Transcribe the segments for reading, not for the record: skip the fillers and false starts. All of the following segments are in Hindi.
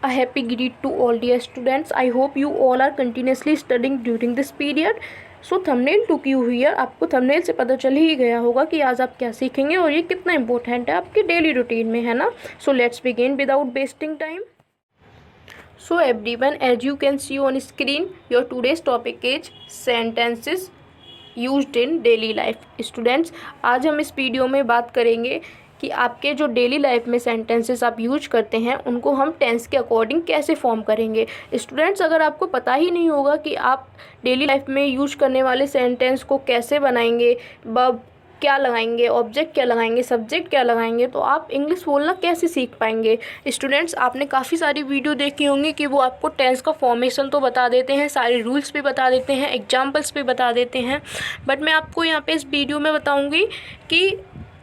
a happy greet to all dear students. I hope you all are continuously studying during this period. So thumbnail टू क्यू हुई है, आपको थंबनेल से पता चल ही गया होगा कि आज आप क्या सीखेंगे और ये कितना इंपॉर्टेंट है आपके डेली रूटीन में, है ना। So let's begin without wasting time. So everyone, as you can see on screen, your today's topic is sentences used in daily life. Students, आज हम इस वीडियो में बात करेंगे कि आपके जो डेली लाइफ में सेंटेंसेस आप यूज करते हैं उनको हम टेंस के अकॉर्डिंग कैसे फॉर्म करेंगे. स्टूडेंट्स, अगर आपको पता ही नहीं होगा कि आप डेली लाइफ में यूज करने वाले सेंटेंस को कैसे बनाएंगे, वर्ब क्या लगाएंगे, ऑब्जेक्ट क्या लगाएंगे, सब्जेक्ट क्या लगाएंगे, तो आप इंग्लिश बोलना कैसे सीख पाएंगे. स्टूडेंट्स, आपने काफ़ी सारी वीडियो देखी होंगी कि वो आपको टेंस का फॉर्मेशन तो बता देते हैं, सारे रूल्स भी बता देते हैं, एग्जाम्पल्स भी बता देते हैं, बट मैं आपको यहाँ पे इस वीडियो में बताऊँगी कि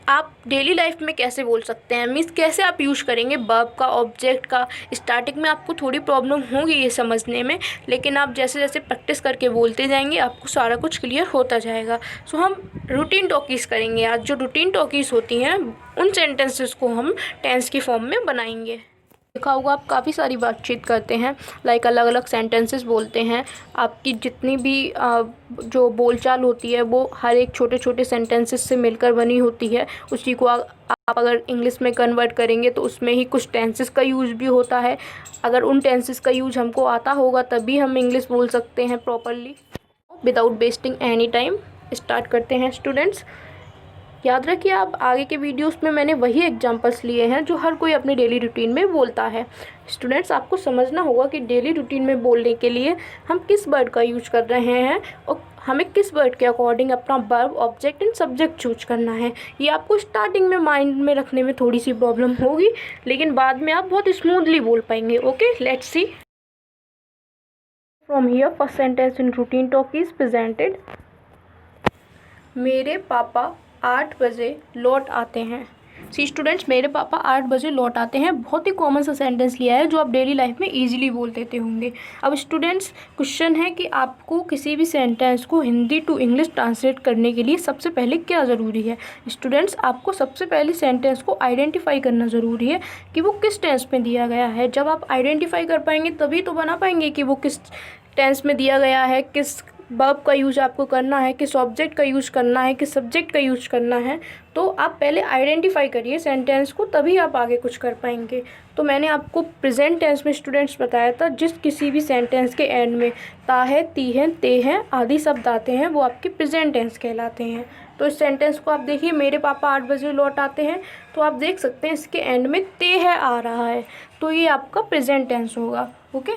आप डेली लाइफ में कैसे बोल सकते हैं, मीन्स कैसे आप यूज़ करेंगे वर्ब का, ऑब्जेक्ट का. स्टार्टिंग में आपको थोड़ी प्रॉब्लम होगी ये समझने में, लेकिन आप जैसे जैसे प्रैक्टिस करके बोलते जाएंगे आपको सारा कुछ क्लियर होता जाएगा. सो हम रूटीन टॉकीज़ करेंगे आज. जो रूटीन टॉकीज़ होती हैं उन सेंटेंसेस को हम टेंस की फॉर्म में बनाएंगे. देखा होगा आप काफ़ी सारी बातचीत करते हैं, लाइक अलग अलग सेंटेंसेस बोलते हैं. आपकी जितनी भी जो बोलचाल होती है वो हर एक छोटे छोटे सेंटेंसेस से मिलकर बनी होती है. उसी को आप अगर इंग्लिश में कन्वर्ट करेंगे तो उसमें ही कुछ टेंसेस का यूज़ भी होता है. अगर उन टेंसेस का यूज़ हमको आता होगा तभी हम इंग्लिश बोल सकते हैं properly. Without wasting any time start करते हैं. स्टूडेंट्स, याद रखिए आप आगे के वीडियोस में मैंने वही एग्जांपल्स लिए हैं जो हर कोई अपने डेली रूटीन में बोलता है. स्टूडेंट्स, आपको समझना होगा कि डेली रूटीन में बोलने के लिए हम किस वर्ड का यूज कर रहे हैं और हमें किस वर्ड के अकॉर्डिंग अपना verb, object and subject choose करना है. ये आपको स्टार्टिंग में माइंड में रखने में थोड़ी सी प्रॉब्लम होगी, लेकिन बाद में आप बहुत स्मूथली बोल पाएंगे. Okay, let's see. From here first sentence in routine talk is presented. मेरे पापा 8 बजे लौट आते हैं. सी स्टूडेंट्स, मेरे पापा 8 बजे लौट आते हैं बहुत ही कॉमन सा सेंटेंस लिया है जो आप डेली लाइफ में इजीली बोल देते होंगे. अब स्टूडेंट्स, क्वेश्चन है कि आपको किसी भी सेंटेंस को हिंदी टू इंग्लिश ट्रांसलेट करने के लिए सबसे पहले क्या ज़रूरी है. स्टूडेंट्स, आपको सबसे पहले सेंटेंस को आइडेंटिफाई करना ज़रूरी है कि वो किस टेंस में दिया गया है. जब आप आइडेंटिफाई कर पाएंगे तभी तो बना पाएंगे कि वो किस टेंस में दिया गया है, किस वर्ब का यूज आपको करना है, किस ऑब्जेक्ट का यूज करना है, किस सब्जेक्ट का यूज करना है. तो आप पहले आइडेंटिफाई करिए सेंटेंस को, तभी आप आगे कुछ कर पाएंगे. तो मैंने आपको प्रेजेंट टेंस में स्टूडेंट्स बताया था जिस किसी भी सेंटेंस के एंड में ता है, ती है, ते हैं आदि शब्द आते हैं वो आपके प्रेजेंट टेंस कहलाते हैं. तो इस सेंटेंस को आप देखिए, मेरे पापा 8 बजे लौट आते हैं, तो आप देख सकते हैं इसके एंड में ते है आ रहा है, तो ये आपका प्रेजेंट टेंस होगा. Okay,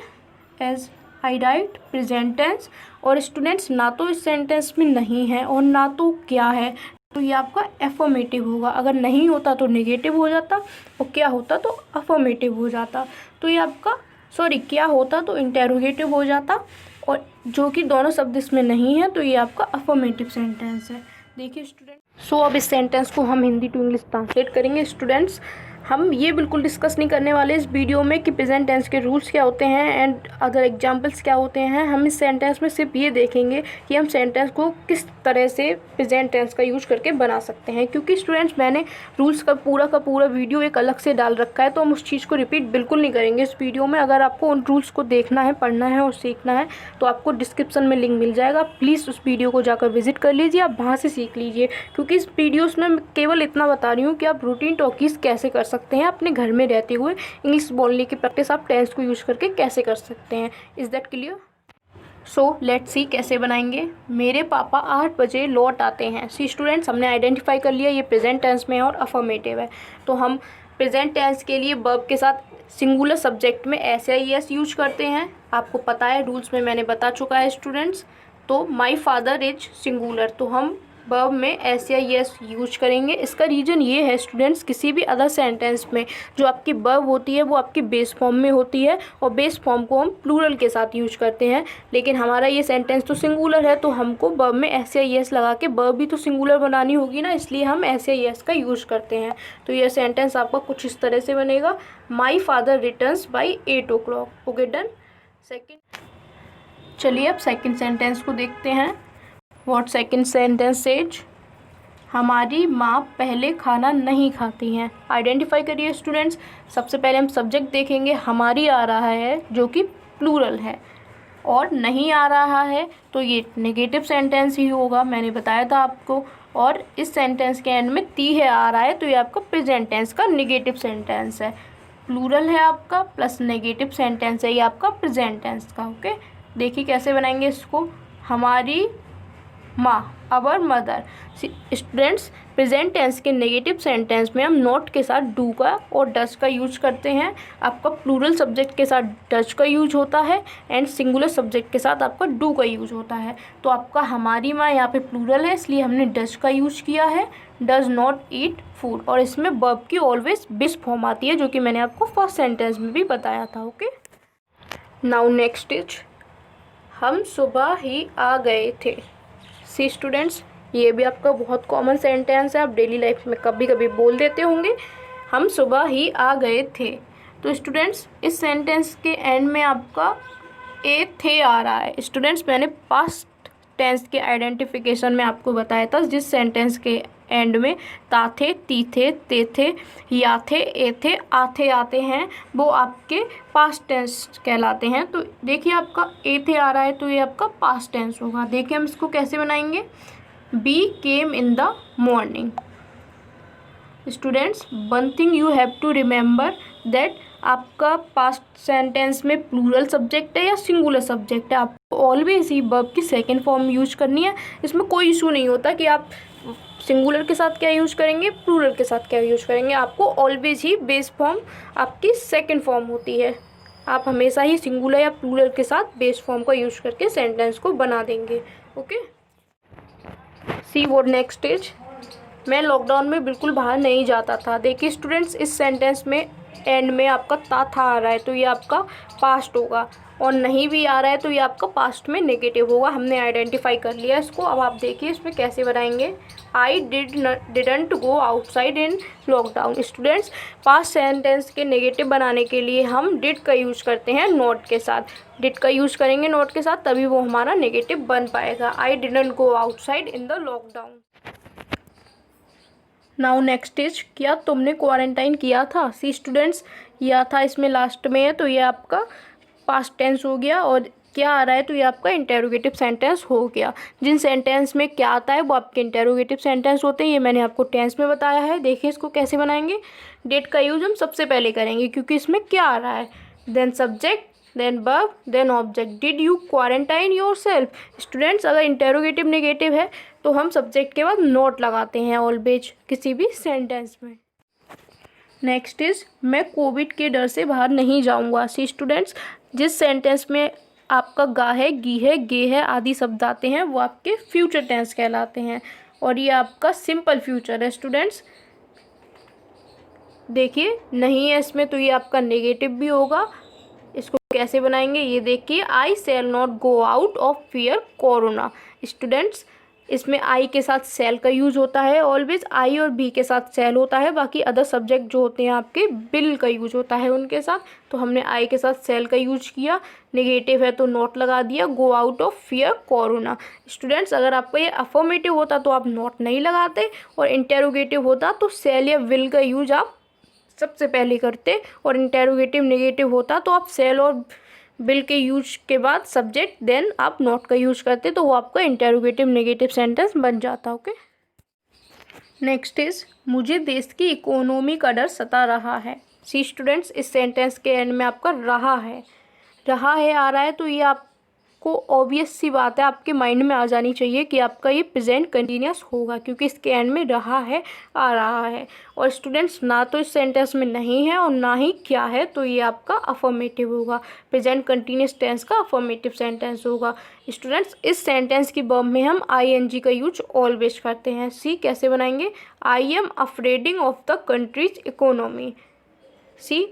as I write present tense. और स्टूडेंट्स, ना तो इस सेंटेंस में नहीं है और ना तो क्या है, तो ये आपका एफर्मेटिव होगा. अगर नहीं होता तो नेगेटिव हो जाता और क्या होता तो अफर्मेटिव हो जाता. तो ये आपका क्या होता तो इंटेरोगेटिव हो जाता, और जो कि दोनों शब्द इसमें नहीं है तो ये आपका अफर्मेटिव सेंटेंस है. देखिए स्टूडेंट, सो अब इस सेंटेंस को हम हिंदी टू इंग्लिश ट्रांसलेट करेंगे. स्टूडेंट्स, हम ये बिल्कुल डिस्कस नहीं करने वाले इस वीडियो में कि प्रेजेंट टेंस के रूल्स क्या होते हैं एंड अदर एग्जांपल्स क्या होते हैं. हम इस सेंटेंस में सिर्फ ये देखेंगे कि हम सेंटेंस को किस तरह से प्रेजेंट टेंस का यूज करके बना सकते हैं. क्योंकि स्टूडेंट्स, मैंने रूल्स का पूरा वीडियो एक अलग से डाल रखा है, तो हम उस चीज़ को रिपीट बिल्कुल नहीं करेंगे इस वीडियो में. अगर आपको उन रूल्स को देखना है, पढ़ना है और सीखना है तो आपको डिस्क्रिप्शन में लिंक मिल जाएगा. प्लीज़ उस वीडियो को जाकर विजिट कर लीजिए, आप वहाँ से सीख लीजिए. क्योंकि इस वीडियोज़ में केवल इतना बता रही हूँ कि आप रूटीन टॉकीज़ कैसे कर सकते हैं अपने घर में रहते हुए. इंग्लिश बोलने की प्रैक्टिस आप टेंस को यूज करके कैसे कर सकते हैं. Is that clear? So let's see कैसे बनाएंगे. मेरे पापा 8 बजे लौट आते हैं. सी स्टूडेंट्स, हमने आइडेंटिफाई कर लिया ये प्रेजेंट टेंस में है और अफर्मेटिव है. तो हम प्रेजेंट टेंस के लिए वर्ब के साथ सिंगुलर सब्जेक्ट में SIS यूज करते हैं. आपको पता है, रूल्स में मैंने बता चुका है स्टूडेंट्स. तो माई फादर इज सिंगुलर, तो हम वर्ब में SIS यूज करेंगे. इसका रीज़न ये है स्टूडेंट्स, किसी भी अदर सेंटेंस में जो आपकी वर्ब होती है वो आपकी बेस फॉर्म में होती है और बेस फॉर्म को हम प्लूरल के साथ यूज करते हैं. लेकिन हमारा ये सेंटेंस तो सिंगुलर है, तो हमको वर्ब में SIS लगा के वर्ब भी तो सिंगुलर बनानी होगी ना, इसलिए हम SIS का यूज करते हैं. तो ये सेंटेंस आपका कुछ इस तरह से बनेगा. My father returns by 8 o'clock. Okay, done. Second, चलिए अब सेकेंड सेंटेंस को देखते हैं. What second sentence says? हमारी माँ पहले खाना नहीं खाती हैं। आइडेंटिफाई करिए स्टूडेंट्स। सबसे पहले हम सब्जेक्ट देखेंगे, हमारी आ रहा है जो कि प्लूरल है, और नहीं आ रहा है तो ये नेगेटिव सेंटेंस ही होगा, मैंने बताया था आपको। और इस सेंटेंस के एंड में ती है आ रहा है तो ये आपका प्रेजेंट टेंस का नेगेटिव सेंटेंस है। प्लूरल है आपका प्लस नेगेटिव सेंटेंस है ये आपका प्रेजेंट टेंस का। ओके, देखिए कैसे बनाएंगे इसको। हमारी माँ, our mother. Students, present tense के नेगेटिव सेंटेंस में हम नॉट के साथ डू का और डज का यूज करते हैं। आपका प्लूरल सब्जेक्ट के साथ डज का यूज होता है एंड सिंगुलर सब्जेक्ट के साथ आपका डू का यूज होता है। तो आपका हमारी माँ यहाँ पे प्लूरल है इसलिए हमने डज का यूज किया है, डज नॉट ईट फूड। और इसमें वर्ब की ऑलवेज बेस फॉर्म आती है जो कि मैंने आपको फर्स्ट सेंटेंस में भी बताया था। ओके, नाउ नेक्स्ट इज हम सुबह ही आ गए थे। सी स्टूडेंट्स, ये भी आपका बहुत कॉमन सेंटेंस है, आप डेली लाइफ में कभी कभी बोल देते होंगे, हम सुबह ही आ गए थे। तो स्टूडेंट्स, इस सेंटेंस के एंड में आपका ए थे आ रहा है। स्टूडेंट्स, मैंने पास्ट टेंस के आइडेंटिफिकेशन में आपको बताया था, जिस सेंटेंस के एंड में ता थे, ती थे, ते थे, या थे, ए थे, आथे आते हैं, वो आपके पास्ट टेंस कहलाते हैं। तो देखिए आपका ए थे आ रहा है तो ये आपका पास्ट टेंस होगा। देखिए हम इसको कैसे बनाएंगे। B came in the morning. Students, one thing you have to remember that आपका पास्ट सेंटेंस में प्लूरल सब्जेक्ट है या सिंगुलर सब्जेक्ट है, आपको ऑलवेज ही वर्ब की सेकंड फॉर्म यूज करनी है। इसमें कोई इशू नहीं होता कि आप सिंगुलर के साथ क्या यूज करेंगे, प्लूरल के साथ क्या यूज करेंगे, आपको ऑलवेज ही बेस फॉर्म आपकी सेकंड फॉर्म होती है। आप हमेशा ही सिंगुलर या प्लूरल के साथ बेस फॉर्म का यूज करके सेंटेंस को बना देंगे। Okay, see what next is मैं लॉकडाउन में बिल्कुल बाहर नहीं जाता था। देखिए स्टूडेंट्स, इस सेंटेंस में एंड में आपका था आ रहा है तो ये आपका पास्ट होगा, और नहीं भी आ रहा है तो ये आपका पास्ट में नेगेटिव होगा। हमने आइडेंटिफाई कर लिया इसको। अब आप देखिए इसमें कैसे बनाएंगे। I didn't go outside in lockdown. Students, past sentence के नेगेटिव बनाने के लिए हम डिड का यूज़ करते हैं नॉट के साथ। डिड का यूज़ करेंगे नॉट के साथ तभी वो हमारा नेगेटिव बन पाएगा। I didn't go outside in the lockdown. Now next is क्या तुमने क्वारंटाइन किया था। सी स्टूडेंट्स, या था इसमें लास्ट में है तो ये आपका पास्ट टेंस हो गया, और क्या आ रहा है तो ये आपका इंटेरोगेटिव सेंटेंस हो गया। जिन सेंटेंस में क्या आता है वो आपके इंटेरोगेटिव सेंटेंस होते हैं, ये मैंने आपको टेंस में बताया है। देखिए इसको कैसे बनाएंगे। डिड का यूज हम सबसे पहले करेंगे क्योंकि इसमें क्या आ रहा है, then subject, then verb, then object. Did you quarantine yourself. Students, अगर इंटेरोगेटिव नेगेटिव है तो हम सब्जेक्ट के बाद नोट लगाते हैं ऑलवेज किसी भी सेंटेंस में। नेक्स्ट इज मैं कोविड के डर से बाहर नहीं जाऊंगा। सी स्टूडेंट्स, जिस सेंटेंस में आपका गा है, गी है, गे है आदि शब्द आते हैं वो आपके फ्यूचर टेंस कहलाते हैं, और ये आपका सिंपल फ्यूचर है। स्टूडेंट्स देखिए, नहीं है इसमें तो ये आपका नेगेटिव भी होगा। इसको कैसे बनाएंगे ये देखिए। आई shall not go out of fear corona. Students, इसमें आई के साथ सेल का यूज होता है ऑलवेज। आई और बी के साथ सेल होता है, बाकी अदर सब्जेक्ट जो होते हैं आपके बिल का यूज होता है उनके साथ। तो हमने आई के साथ सेल का यूज किया, नेगेटिव है तो नॉट लगा दिया, go out of fear corona. Students, अगर आपका ये अफर्मेटिव होता तो आप नॉट नहीं लगाते, और इंटेरोगेटिव होता तो सेल या विल का यूज आप सबसे पहले करते, और इंटेरोगेटिव नेगेटिव होता तो आप सेल और बिल के यूज के बाद सब्जेक्ट देन आप नॉट का यूज करते, तो वो आपका इंटेरोगेटिव नेगेटिव सेंटेंस बन जाता। ओके, नेक्स्ट इज मुझे देश की इकोनॉमी का डर सता रहा है। सी स्टूडेंट्स, इस सेंटेंस के एंड में आपका रहा है आ रहा है तो ये आपको ऑब्वियस सी बात है, आपके माइंड में आ जानी चाहिए कि आपका ये प्रेजेंट कंटिन्यूस होगा क्योंकि इसके एंड में रहा है आ रहा है। और स्टूडेंट्स, ना तो इस सेंटेंस में नहीं है और ना ही क्या है, तो ये आपका अफर्मेटिव होगा, प्रेजेंट कंटिन्यूस टेंस का अफर्मेटिव सेंटेंस होगा। स्टूडेंट्स, इस सेंटेंस की वर्ब में हम आईएनजी का यूज ऑलवेज करते हैं। सी कैसे बनाएंगे। I am अफ्रेडिंग of the countries economy. सी,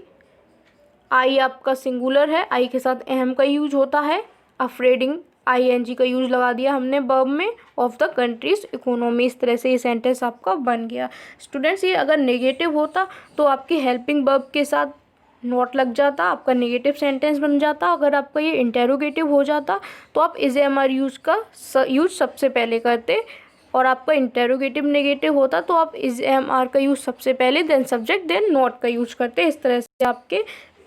आई आपका सिंगुलर है, आई के साथ एम का यूज होता है, अफ्रेडिंग आईएनजी का यूज लगा दिया हमने वर्ब में, ऑफ द कंट्रीज इकोनॉमी। इस तरह से ये सेंटेंस आपका बन गया। स्टूडेंट्स, ये अगर नेगेटिव होता तो आपके हेल्पिंग वर्ब के साथ नॉट लग जाता, आपका नेगेटिव सेंटेंस बन जाता। अगर आपका ये इंटेरोगेटिव हो जाता तो आप इज एम आर यूज का यूज सबसे पहले करते, और आपका इंटेरोगेटिव नेगेटिव होता तो आप इज एम आर का यूज़ सबसे पहले, देन सब्जेक्ट, देन नॉट का यूज करते। इस तरह से आपके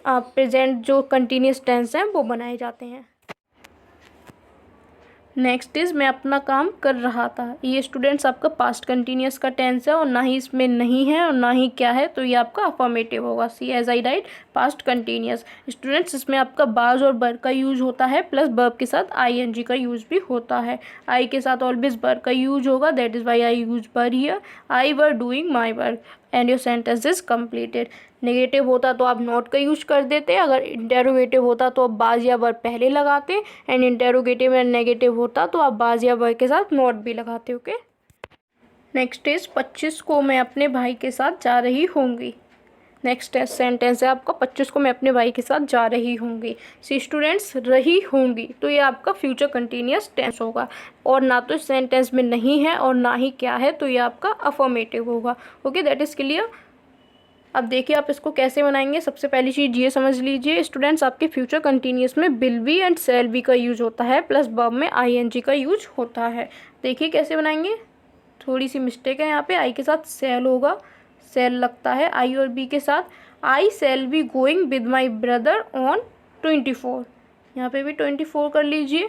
प्रेजेंट जो कंटिन्यूस टेंस हैं वो बनाए जाते हैं। नेक्स्ट इज मैं अपना काम कर रहा था। ये स्टूडेंट्स आपका पास्ट कंटिन्यूस का टेंस है और ना ही इसमें नहीं है और ना ही क्या है, तो ये आपका अफर्मेटिव होगा। सी as I right past continuous. Students इसमें आपका बाज और बर का यूज होता है, प्लस वर्ब के साथ आई एन जी का यूज भी होता है। आई के साथ ऑलवेज बर का यूज होगा, that is why I use बर here. I were doing my work and your sentence is completed. Negative होता तो आप नॉट का यूज कर देते, अगर इंटेरोगेटिव होता तो आप बाज या वर्ब पहले लगाते, एंड इंटेरोगेटिव एंड नेगेटिव होता तो आप बाज या वर्ब के साथ नॉट भी लगाते। ओके, नेक्स्ट इज 25 को मैं अपने भाई के साथ जा रही होंगी। नेक्स्ट सेंटेंस है आपका 25 को मैं अपने भाई के साथ जा रही होंगी। सी स्टूडेंट्स, रही होंगी तो ये आपका फ्यूचर कंटिन्यूस टेंस होगा, और ना तो इस सेंटेंस में नहीं है और ना ही क्या है, तो ये आपका अफर्मेटिव होगा। Okay, that is clear. अब देखिए आप इसको कैसे बनाएंगे। सबसे पहली चीज़ ये समझ लीजिए स्टूडेंट्स, आपके फ्यूचर कंटिन्यूस में will be and shall be का यूज होता है, प्लस वर्ब में आई एन जी का यूज होता है। देखिए कैसे बनाएंगे। थोड़ी सी मिस्टेक है यहाँ पे, आई के साथ शैल होगा, शैल लगता है आई और बी के साथ। आई shall be going with my brother on 24। यहाँ पे भी 24 कर लीजिए।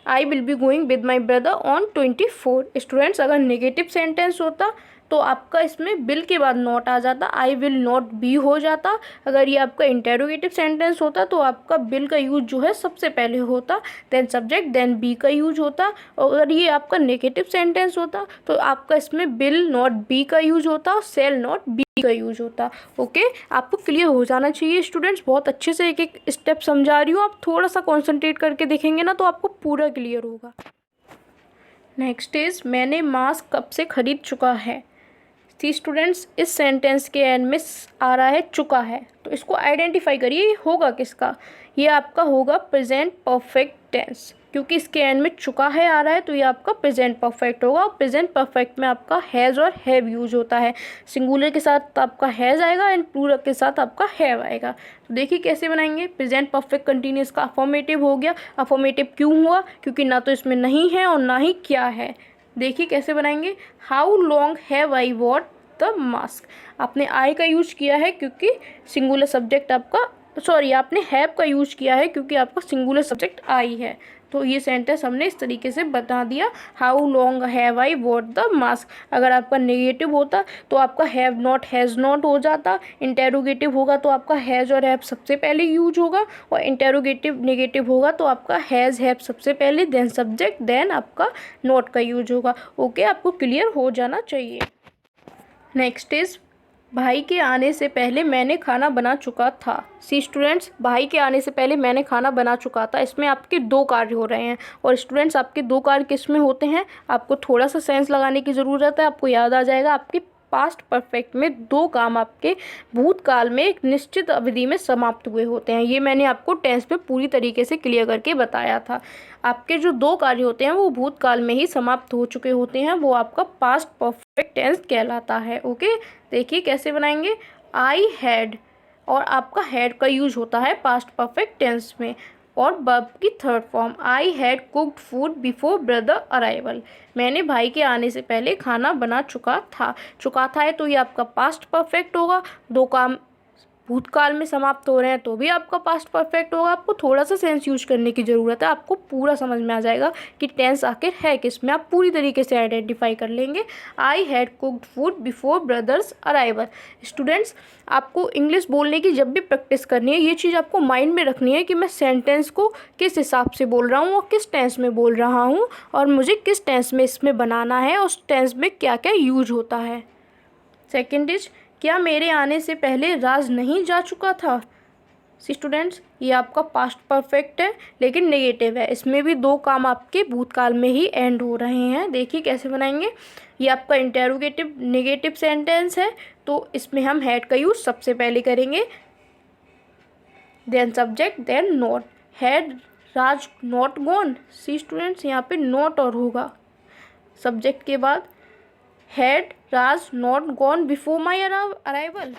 I will be going with my brother on 24। Students अगर नेगेटिव सेंटेंस होता तो आपका इसमें विल के बाद नॉट आ जाता, आई विल नॉट बी हो जाता। अगर ये आपका इंटेरोगेटिव सेंटेंस होता तो आपका विल का यूज जो है सबसे पहले होता, देन सब्जेक्ट, देन बी का यूज होता। और अगर ये आपका नेगेटिव सेंटेंस होता तो आपका इसमें विल नॉट बी का यूज होता, सेल नॉट बी का यूज होता। ओके, आपको क्लियर हो जाना चाहिए स्टूडेंट्स। बहुत अच्छे से एक एक स्टेप समझा रही हूँ, आप थोड़ा सा कॉन्सेंट्रेट करके देखेंगे ना तो आपको पूरा क्लियर होगा। नेक्स्ट इज मैंने मास्क कब से खरीद चुका है। सी स्टूडेंट्स, इस सेंटेंस के एंड में आ रहा है चुका है, तो इसको आइडेंटिफाई करिए ये होगा किसका। ये आपका होगा प्रेजेंट परफेक्ट टेंस, क्योंकि इसके एंड में चुका है आ रहा है तो ये आपका प्रेजेंट परफेक्ट होगा। और प्रेजेंट परफेक्ट में आपका हैज़ और हैव यूज होता है। सिंगुलर के साथ आपका हैज़ आएगा एंड प्लूरल के साथ आपका हैव आएगा। तो देखिए कैसे बनाएंगे। प्रेजेंट परफेक्ट कंटिन्यूस का अफर्मेटिव हो गया। अफर्मेटिव क्यों हुआ, क्योंकि ना तो इसमें नहीं है और ना ही क्या है। देखिए कैसे बनाएंगे। How long have I war the mask. आपने आई का यूज किया है क्योंकि सिंगुलर सब्जेक्ट आपका, सॉरी आपने हैव का यूज किया है क्योंकि आपका सिंगुलर सब्जेक्ट आई है। तो ये सेंटेंस हमने इस तरीके से बता दिया, how long have I war the mask. अगर आपका नेगेटिव होता तो आपका हैव नॉट हैज़ नॉट हो जाता। इंटेरोगेटिव होगा तो आपका हैज़ और हैव सबसे पहले यूज होगा, और इंटेरोगेटिव नेगेटिव होगा तो आपका हैज़ हैव सबसे पहले, देन सब्जेक्ट, देन आपका नॉट का यूज होगा। ओके, आपको क्लियर हो जाना चाहिए। नेक्स्ट इज भाई के आने से पहले मैंने खाना बना चुका था। सी स्टूडेंट्स, भाई के आने से पहले मैंने खाना बना चुका था, इसमें आपके दो कार्य हो रहे हैं। और स्टूडेंट्स आपके दो कार्य किस में होते हैं, आपको थोड़ा सा सेंस लगाने की ज़रूरत है। आपको याद आ जाएगा आपके पास्ट परफेक्ट में दो काम आपके भूतकाल में एक निश्चित अवधि में समाप्त हुए होते हैं। ये मैंने आपको टेंस में पूरी तरीके से क्लियर करके बताया था। आपके जो दो कार्य होते हैं वो भूतकाल में ही समाप्त हो चुके होते हैं, वो आपका पास्ट परफेक्ट टेंस कहलाता है। ओके, देखिए कैसे बनाएंगे। आई हैड, और आपका हैड का यूज होता है पास्ट परफेक्ट टेंस में। और वर्ब की third form, I had cooked food before brother arrival. मैंने भाई के आने से पहले खाना बना चुका था। चुका था है तो ये आपका पास्ट परफेक्ट होगा। दो काम भूतकाल में समाप्त हो रहे हैं तो भी आपका पास्ट परफेक्ट होगा। आपको थोड़ा सा सेंस यूज करने की ज़रूरत है, आपको पूरा समझ में आ जाएगा कि टेंस आखिर है किस में। आप पूरी तरीके से आइडेंटिफाई कर लेंगे। I had cooked food before brothers arrival. Students, आपको इंग्लिश बोलने की जब भी प्रैक्टिस करनी है, ये चीज़ आपको माइंड में रखनी है कि मैं सेंटेंस को किस हिसाब से बोल रहा हूँ और किस टेंस में बोल रहा हूँ, और मुझे किस टेंस में इसमें बनाना है, उस टेंस में क्या क्या यूज होता है। सेकेंड इज, क्या मेरे आने से पहले राज नहीं जा चुका था। सी स्टूडेंट्स, ये आपका पास्ट परफेक्ट है लेकिन नेगेटिव है। इसमें भी दो काम आपके भूतकाल में ही एंड हो रहे हैं। देखिए कैसे बनाएंगे। ये आपका इंटेरोगेटिव नेगेटिव सेंटेंस है तो इसमें हम हैड का यूज सबसे पहले करेंगे, then subject, then not. Had Raj not gone. See students, यहाँ पे नॉट और होगा सब्जेक्ट के बाद। Had Raj not gone before my arrival.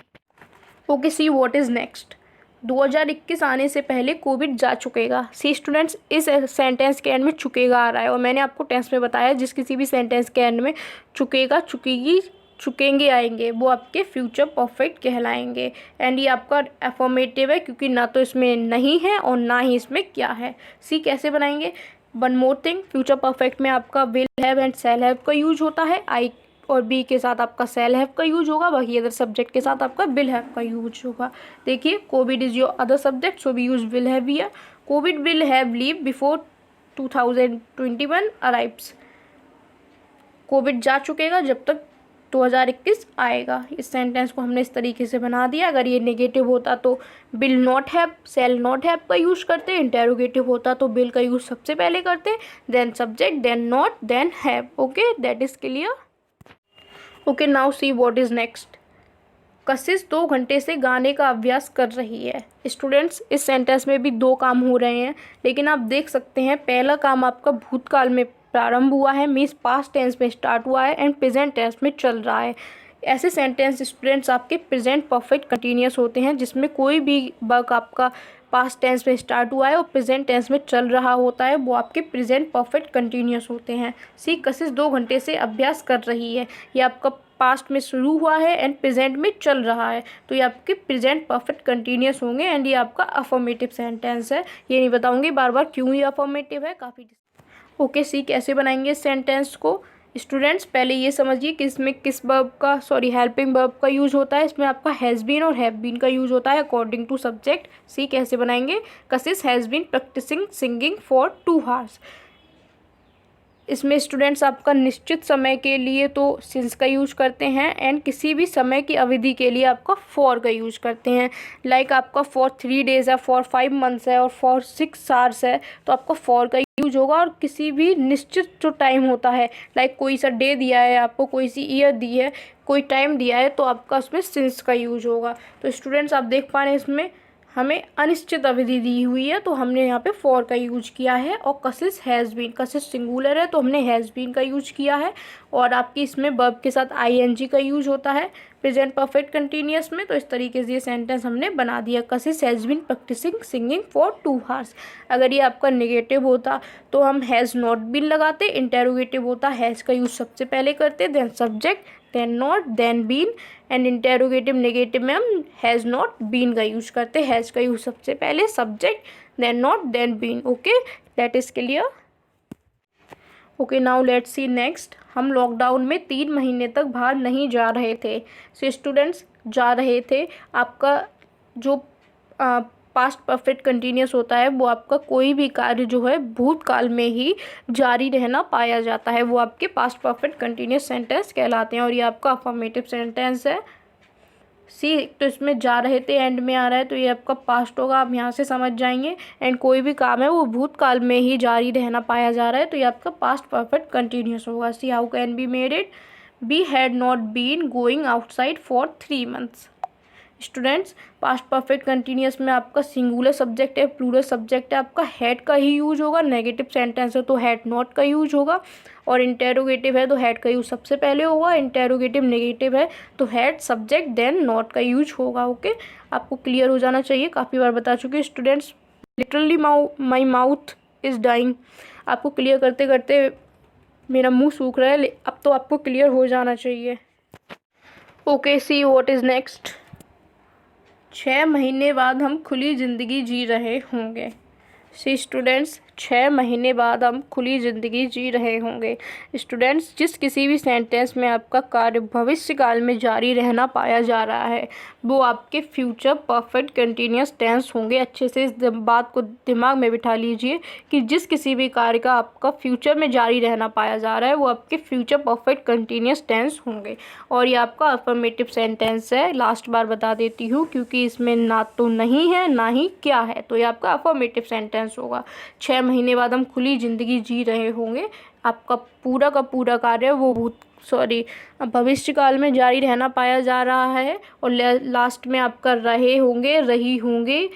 Okay, see what is next. 2021 आने से पहले कोविड जा चुकेगा। सी स्टूडेंट्स, इस सेंटेंस के एंड में चुकेगा आ रहा है और मैंने आपको टेंस में बताया जिस किसी भी सेंटेंस के एंड में चुकेगा, चुकेगी, चुकेंगे आएंगे वो आपके फ्यूचर परफेक्ट कहलाएंगे। एंड ये आपका अफर्मेटिव है क्योंकि ना तो इसमें नहीं है और ना ही इसमें क्या है। सी कैसे बनाएंगे? One more thing, future perfect में आपका will have and shall have का यूज होता है। आई और बी के साथ आपका शैल हैव का यूज होगा, बाकी अदर सब्जेक्ट के साथ आपका विल हैव का यूज होगा। देखिए, Covid is your other subject so we use will have here. Covid will have leave before 2021 arrives. Covid जा चुकेगा जब तक 2021 आएगा। इस सेंटेंस को हमने इस तरीके से बना दिया। अगर ये नेगेटिव होता तो will not have, shall not have का यूज करते। इंटेरोगेटिव होता तो विल का यूज सबसे पहले करते, then subject, then not, then have. Okay, that is clear. Okay, now see what is next. Kashish 2 घंटे से गाने का अभ्यास कर रही है। स्टूडेंट्स, इस सेंटेंस में भी 2 काम हो रहे हैं, लेकिन आप देख सकते हैं पहला काम आपका भूतकाल में प्रारंभ हुआ है, मीन्स पास्ट टेंस में स्टार्ट हुआ है एंड प्रेजेंट टेंस में चल रहा है। ऐसे सेंटेंस स्टूडेंट्स आपके प्रेजेंट परफेक्ट कंटिन्यूअस होते हैं जिसमें कोई भी वर्क आपका पास्ट टेंस में स्टार्ट हुआ है और प्रेजेंट टेंस में चल रहा होता है, वो आपके प्रेजेंट परफेक्ट कंटिन्यूअस होते हैं। सी, कशिश 2 घंटे से अभ्यास कर रही है, ये आपका पास्ट में शुरू हुआ है एंड प्रेजेंट में चल रहा है, तो ये आपके प्रेजेंट परफेक्ट कंटिन्यूअस होंगे एंड ये आपका अफर्मेटिव सेंटेंस है। ये नहीं बताऊंगी बार बार क्यों ये अफर्मेटिव है, काफ़ी। ओके, सी कैसे बनाएंगे इस सेंटेंस को? स्टूडेंट्स, पहले ये समझिए कि इसमें किस वर्ब का, हेल्पिंग वर्ब का यूज होता है। इसमें आपका हैज़ बीन और हैव बीन का यूज होता है अकॉर्डिंग टू सब्जेक्ट। सी कैसे बनाएंगे? Kashish has been practising singing for 2 hours। इसमें स्टूडेंट्स आपका निश्चित समय के लिए तो सिंस का यूज करते हैं एंड किसी भी समय की अवधि के लिए आपका फॉर का यूज करते हैं। लाइक आपका फॉर 3 days है, फॉर 5 months है और फॉर 6 hours है, तो आपका फॉर का यूज होगा। और किसी भी निश्चित जो टाइम होता है, लाइक कोई सा डे दिया है आपको, कोई सी ईयर दी है, कोई टाइम दिया है, तो आपका उसमें सिंस का यूज होगा। तो स्टूडेंट्स, आप देख पा रहे हैं इसमें हमें अनिश्चित अवधि दी हुई है तो हमने यहाँ पे फॉर का यूज किया है। और कशिश हैज़ बीन, कशिश सिंगुलर है तो हमने हैज़ बीन का यूज किया है। और आपकी इसमें वर्ब के साथ आईएनजी का यूज होता है प्रेजेंट परफेक्ट कंटिन्यूअस में। तो इस तरीके से ये सेंटेंस हमने बना दिया, Kashish has been practising singing for 2 hours। अगर ये आपका नेगेटिव होता तो हम हैज़ नॉट बीन लगाते। इंटेरोगेटिव होता हैज़ का यूज सबसे पहले करते, then subject, then not, then been. And interrogative negative में हम हैज़ नॉट बीन का यूज करते, हैज़ का यूज सबसे पहले, subject, then not, then been. Okay, that is clear. Okay, now let's see next. हम लॉकडाउन में 3 महीने तक बाहर नहीं जा रहे थे। सो स्टूडेंट्स, जा रहे थे आपका जो पास्ट परफेक्ट कंटिन्यूअस होता है वो आपका कोई भी कार्य जो है भूतकाल में ही जारी रहना पाया जाता है, वो आपके पास्ट परफेक्ट कंटिन्यूअस सेंटेंस कहलाते हैं और ये आपका अफर्मेटिव सेंटेंस है। सी, तो इसमें जा रहे थे एंड में आ रहा है तो ये आपका पास्ट होगा, आप यहाँ से समझ जाएंगे। एंड कोई भी काम है वो भूतकाल में ही जारी रहना पाया जा रहा है तो ये आपका पास्ट परफेक्ट कंटिन्यूअस होगा। सी, how can be made it? Be had not been going outside for 3 months। Students, past perfect continuous में आपका सिंगुलर सब्जेक्ट है, प्लूरल सब्जेक्ट है, आपका हैड का ही यूज होगा। नेगेटिव सेंटेंस है तो हैड नॉट का यूज होगा। और इंटेरोगेटिव है तो हैड का यूज सबसे पहले होगा। इंटेरोगेटिव नेगेटिव है तो हैड, सब्जेक्ट, देन नॉट का यूज होगा। ओके, आपको क्लियर हो जाना चाहिए, काफ़ी बार बता चुके students. Literally my mouth is dying. आपको क्लियर करते करते मेरा मुंह सूख रहा है, अब तो आपको क्लियर हो जाना चाहिए। Okay, see what is next. 6 महीने बाद हम खुली ज़िंदगी जी रहे होंगे। सी स्टूडेंट्स, 6 महीने बाद हम खुली ज़िंदगी जी रहे होंगे। स्टूडेंट्स, जिस किसी भी सेंटेंस में आपका कार्य भविष्य काल में जारी रहना पाया जा रहा है वो आपके फ्यूचर परफेक्ट कंटिन्यूअस टेंस होंगे। अच्छे से इस बात को दिमाग में बिठा लीजिए कि जिस किसी भी कार्य का आपका फ्यूचर में जारी रहना पाया जा रहा है वो आपके फ्यूचर परफेक्ट कंटिन्यूअस टेंस होंगे। और ये आपका अफर्मेटिव सेंटेंस है, लास्ट बार बता देती हूँ क्योंकि इसमें ना तो नहीं है ना ही क्या है, तो ये आपका अफर्मेटिव सेंटेंस होगा। 6 महीने बाद हम खुली ज़िंदगी जी रहे होंगे, आपका पूरा का पूरा कार्य वो भविष्य काल में जारी रहना पाया जा रहा है। और लास्ट में आपका रहे होंगे, रही होंगे,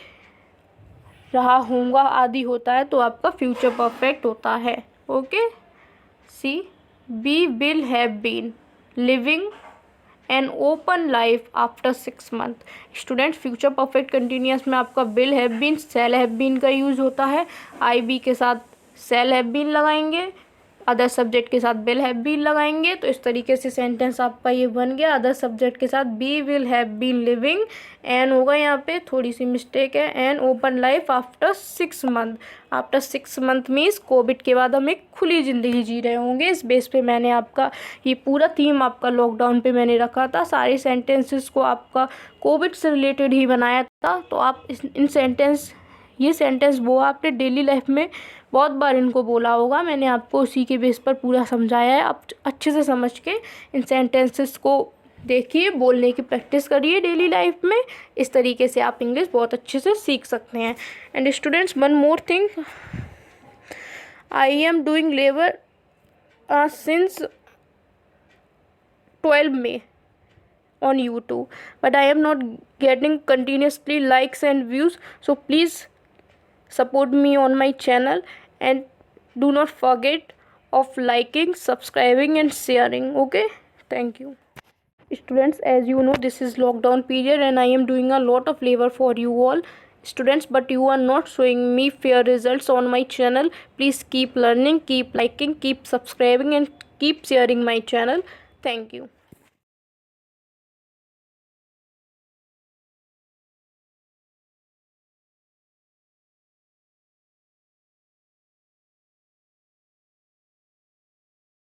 रहा होगा आदि होता है तो आपका फ्यूचर परफेक्ट होता है। Okay, see, we will have been living an open life after 6 month. Student future perfect continuous में आपका will have been, shall have been का यूज़ होता है। आई बी के साथ सेल हैव बीन लगाएंगे, अदर सब्जेक्ट के साथ विल हैव बीन लगाएंगे। तो इस तरीके से सेंटेंस आपका ये बन गया। अदर सब्जेक्ट के साथ we will have been living, an होगा यहाँ पे, थोड़ी सी मिस्टेक है, an open life after 6 month. After 6 month means Covid के बाद हम एक खुली ज़िंदगी जी रहे होंगे। इस बेस पे मैंने आपका ये पूरा थीम आपका लॉकडाउन पे मैंने रखा था। सारे सेंटेंसेस को आपका कोविड से रिलेटेड ही बनाया था। तो आप ये सेंटेंस वो आपने डेली लाइफ में बहुत बार इनको बोला होगा। मैंने आपको उसी के बेस पर पूरा समझाया है। आप अच्छे से समझ के इन सेंटेंसेस को देखिए, बोलने की प्रैक्टिस करिए डेली लाइफ में। इस तरीके से आप इंग्लिश बहुत अच्छे से सीख सकते हैं। And students, one more thing, I am doing labour since 12 May on YouTube, but I am not getting continuously likes and views, so please support me on my channel and do not forget of liking, subscribing and sharing. Okay, thank you. Students, as you know, this is lockdown period and I am doing a lot of labor for you all students, but you are not showing me fair results on my channel. Please keep learning, keep liking, keep subscribing and keep sharing my channel. Thank you.